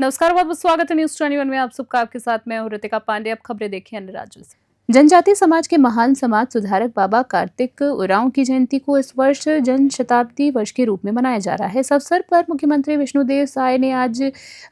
नमस्कार, बहुत बहुत स्वागत है न्यूज 21 में। आप सबका आपके साथ मैं हूं ऋतिका पांडे। अब खबरें देखिए अन्य राज्यों से। जनजातीय समाज के महान समाज सुधारक बाबा कार्तिक उरांव की जयंती को इस वर्ष जन शताब्दी वर्ष के रूप में मनाया जा रहा है। इस अवसर पर मुख्यमंत्री विष्णुदेव साय ने आज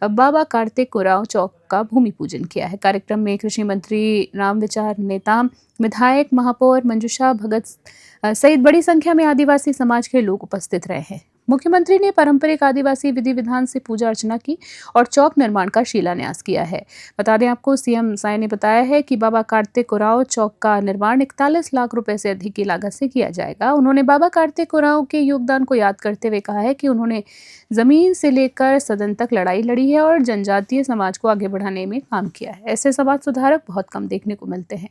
बाबा कार्तिक उरांव चौक का भूमि पूजन किया है। कार्यक्रम में कृषि मंत्री रामविचार नेताम, विधायक महापौर मंजुषा भगत सहित बड़ी संख्या में आदिवासी समाज के लोग उपस्थित रहे हैं। मुख्यमंत्री ने पारंपरिक आदिवासी विधि विधान से पूजा अर्चना की और चौक निर्माण का शिलान्यास किया है। बता दें आपको, सीएम साय ने बताया है कि बाबा कार्तिक उरांव चौक का निर्माण 41 लाख रुपए से अधिक की लागत से किया जाएगा। उन्होंने बाबा कार्तिक उरांव के योगदान को याद करते हुए कहा है कि उन्होंने जमीन से लेकर सदन तक लड़ाई लड़ी है और जनजातीय समाज को आगे बढ़ाने में काम किया है। ऐसे समाज सुधारक बहुत कम देखने को मिलते हैं।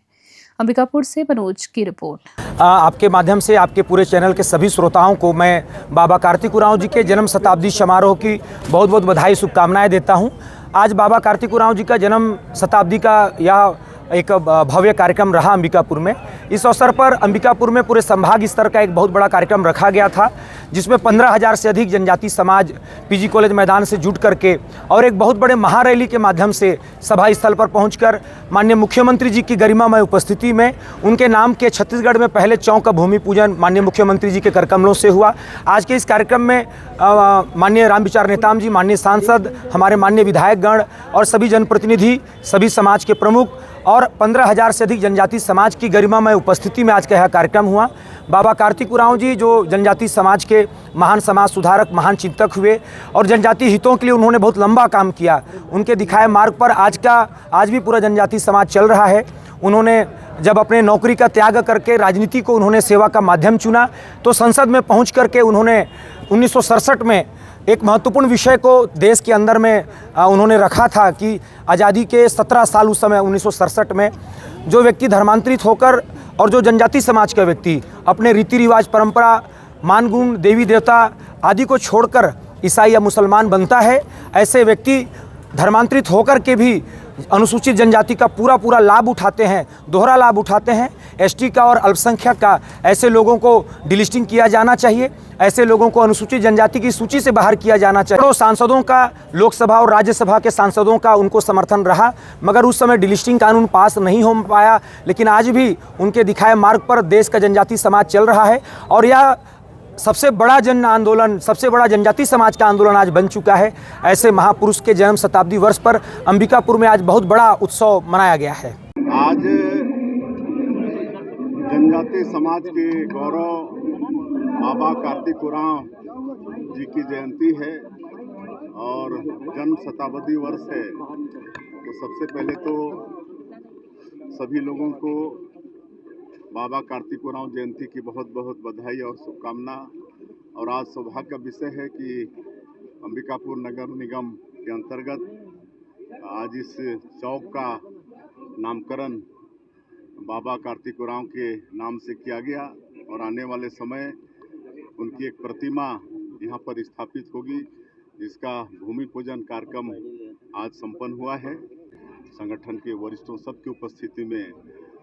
अंबिकापुर से मनोज की रिपोर्ट। आपके माध्यम से आपके पूरे चैनल के सभी श्रोताओं को मैं बाबा कार्तिक उरांव जी के जन्म शताब्दी समारोह की बहुत बहुत बधाई, शुभकामनाएं देता हूं। आज बाबा कार्तिक उरांव जी का जन्म शताब्दी का यह एक भव्य कार्यक्रम रहा अंबिकापुर में। इस अवसर पर अंबिकापुर में पूरे संभाग स्तर का एक बहुत बड़ा कार्यक्रम रखा गया था, जिसमें 15,000 से अधिक जनजाति समाज पीजी कॉलेज मैदान से जुट करके और एक बहुत बड़े महारैली के माध्यम से सभा स्थल पर पहुंचकर माननीय मुख्यमंत्री जी की गरिमामय उपस्थिति में उनके नाम के छत्तीसगढ़ में पहले चौक का भूमि पूजन माननीय मुख्यमंत्री जी के कर कमलों से हुआ। आज के इस कार्यक्रम में माननीय रामविचार नेताम जी, माननीय सांसद, हमारे माननीय विधायकगण और सभी जनप्रतिनिधि, सभी समाज के प्रमुख और 15,000 से अधिक जनजाति समाज की गरिमामय उपस्थिति में आज का यह कार्यक्रम हुआ। बाबा कार्तिक उरांव जी जो जनजाति समाज के महान समाज सुधारक, महान चिंतक हुए और जनजाति हितों के लिए उन्होंने बहुत लंबा काम किया। उनके दिखाए मार्ग पर आज भी पूरा जनजाति समाज चल रहा है। उन्होंने जब अपने नौकरी का त्याग करके राजनीति को उन्होंने सेवा का माध्यम चुना, तो संसद में पहुंच करके उन्होंने 1967 में एक महत्वपूर्ण विषय को देश के अंदर में उन्होंने रखा था कि आज़ादी के 17 साल उस समय 1967 में जो व्यक्ति धर्मांतरित होकर और जो जनजाति समाज का व्यक्ति अपने रीति रिवाज, परंपरा, मान गुण, देवी देवता आदि को छोड़कर ईसाई या मुसलमान बनता है, ऐसे व्यक्ति धर्मांतरित होकर के भी अनुसूचित जनजाति का पूरा लाभ उठाते हैं, दोहरा लाभ उठाते हैं। एसटी का और अल्पसंख्यक का, ऐसे लोगों को डिलिस्टिंग किया जाना चाहिए, ऐसे लोगों को अनुसूचित जनजाति की सूची से बाहर किया जाना चाहिए। तो सांसदों का, लोकसभा और राज्यसभा के सांसदों का उनको समर्थन रहा, मगर उस समय डिलिस्टिंग कानून पास नहीं हो पाया। लेकिन आज भी उनके दिखाए मार्ग पर देश का जनजाति समाज चल रहा है और यह सबसे बड़ा जन आंदोलन, सबसे बड़ा जनजाति समाज का आंदोलन आज बन चुका है। ऐसे महापुरुष के जन्म शताब्दी वर्ष पर अंबिकापुर में आज बहुत बड़ा उत्सव मनाया गया है। आज जनजाति समाज के गौरव बाबा कार्तिक उरांव जी की जयंती है और जन्म शताब्दी वर्ष है। तो सबसे पहले तो सभी लोगों को बाबा कार्तिक उरांव जयंती की बहुत बहुत बधाई और शुभकामना। और आज सौभाग्य का विषय है कि अंबिकापुर नगर निगम के अंतर्गत आज इस चौक का नामकरण बाबा कार्तिक उरांव के नाम से किया गया और आने वाले समय उनकी एक प्रतिमा यहाँ पर स्थापित होगी, जिसका भूमि पूजन कार्यक्रम आज संपन्न हुआ है। संगठन के वरिष्ठों सबकी उपस्थिति में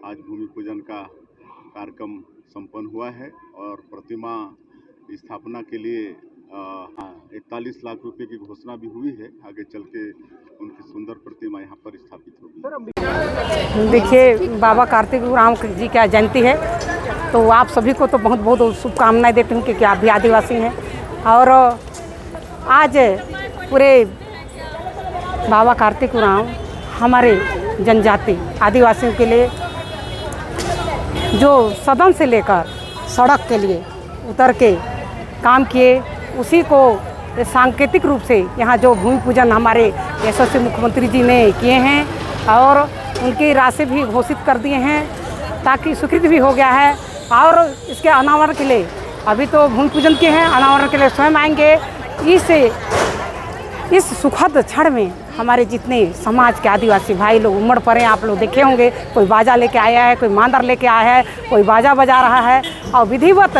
आज भूमि पूजन का कार्यक्रम संपन्न हुआ है और प्रतिमा स्थापना के लिए 41 लाख रुपए की घोषणा भी हुई है। आगे चल के उनकी सुंदर प्रतिमा यहाँ पर स्थापित होगी। देखिए, बाबा कार्तिक उरांव जी का जयंती है, तो आप सभी को तो बहुत बहुत शुभकामनाएं देती हूँ क्योंकि आप भी आदिवासी हैं। और आज पूरे बाबा कार्तिक उरांव हमारे जनजाति आदिवासियों के लिए जो सदन से लेकर सड़क के लिए उतर के काम किए, उसी को सांकेतिक रूप से यहाँ जो भूमि पूजन हमारे यशस्वी मुख्यमंत्री जी ने किए हैं और उनकी राशि भी घोषित कर दिए हैं, ताकि स्वीकृत भी हो गया है। और इसके अनावरण के लिए अभी तो भूमि पूजन किए हैं, अनावरण के लिए स्वयं आएंगे। इस सुखद क्षण में हमारे जितने समाज के आदिवासी भाई लोग उमड़ पड़े, आप लोग देखे होंगे, कोई बाजा लेके आया है, कोई मांदर लेके आया है, कोई बाजा बजा रहा है और विधिवत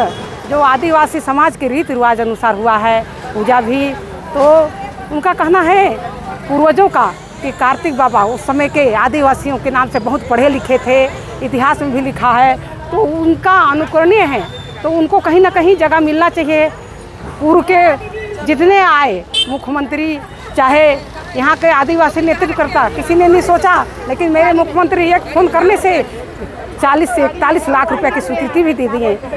जो आदिवासी समाज के रीति रिवाज अनुसार हुआ है पूजा भी। तो उनका कहना है पूर्वजों का कि कार्तिक बाबा उस समय के आदिवासियों के नाम से बहुत पढ़े लिखे थे, इतिहास में भी लिखा है, तो उनका अनुकरणीय है, तो उनको कहीं ना कहीं जगह मिलना चाहिए। पूर्व के जितने आए मुख्यमंत्री, चाहे यहाँ के आदिवासी नेतृत्व करता, किसी ने नहीं सोचा, लेकिन मेरे मुख्यमंत्री एक फ़ोन करने से 40 से 41 लाख रुपए की स्वीकृति भी दे दिए।